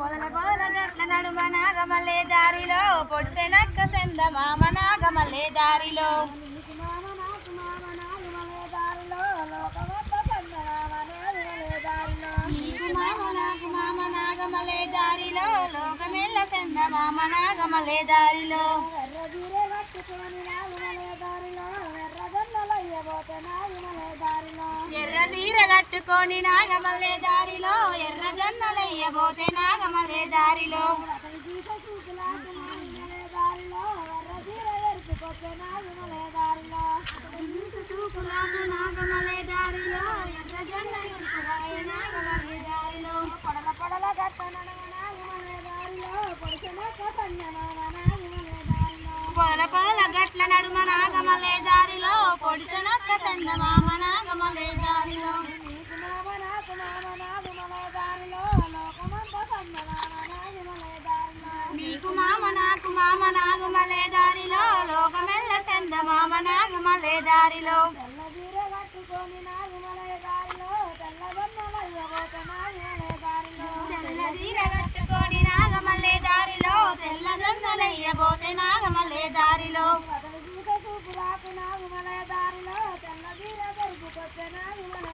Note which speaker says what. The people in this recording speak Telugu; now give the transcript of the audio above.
Speaker 1: పొదల పొదల గట్ల నడుమ నాగమల్లే దారిలో పొడిసెనక్క చందమామ నాగమల్లే దారిలో నీకు మామ నాకు మామ నాగమల్లే దారిలో లోకమెల్ల చందమామ నాగమల్లే దారిలో ఎర్ర తీర కట్టుకొని నాగమల్లే దారిలో ఎర్ర జొన్నలయ్యబోతే నాగమల్లే దారిలో నాగమల్లే దారిలో ఎర్ర జొన్న నాగమల్లే దారిలో పొడల పొడల పొదల పొదల గట్ల నడుమ నాగమల్లే దారిలో పొడిసెనక్క చందమామ నాగమల్లే దారిలో నీకు మామ నాకు మామ నాగమల్లే దారిలో లోకమెల్ల చందమామ నాగమల్లే దారిలో తెల్లదీర కట్టుకొని నాగమల్లే దారిలో తెల్ల జొన్నలయ్యబోతే నాగమల్లే దారిలో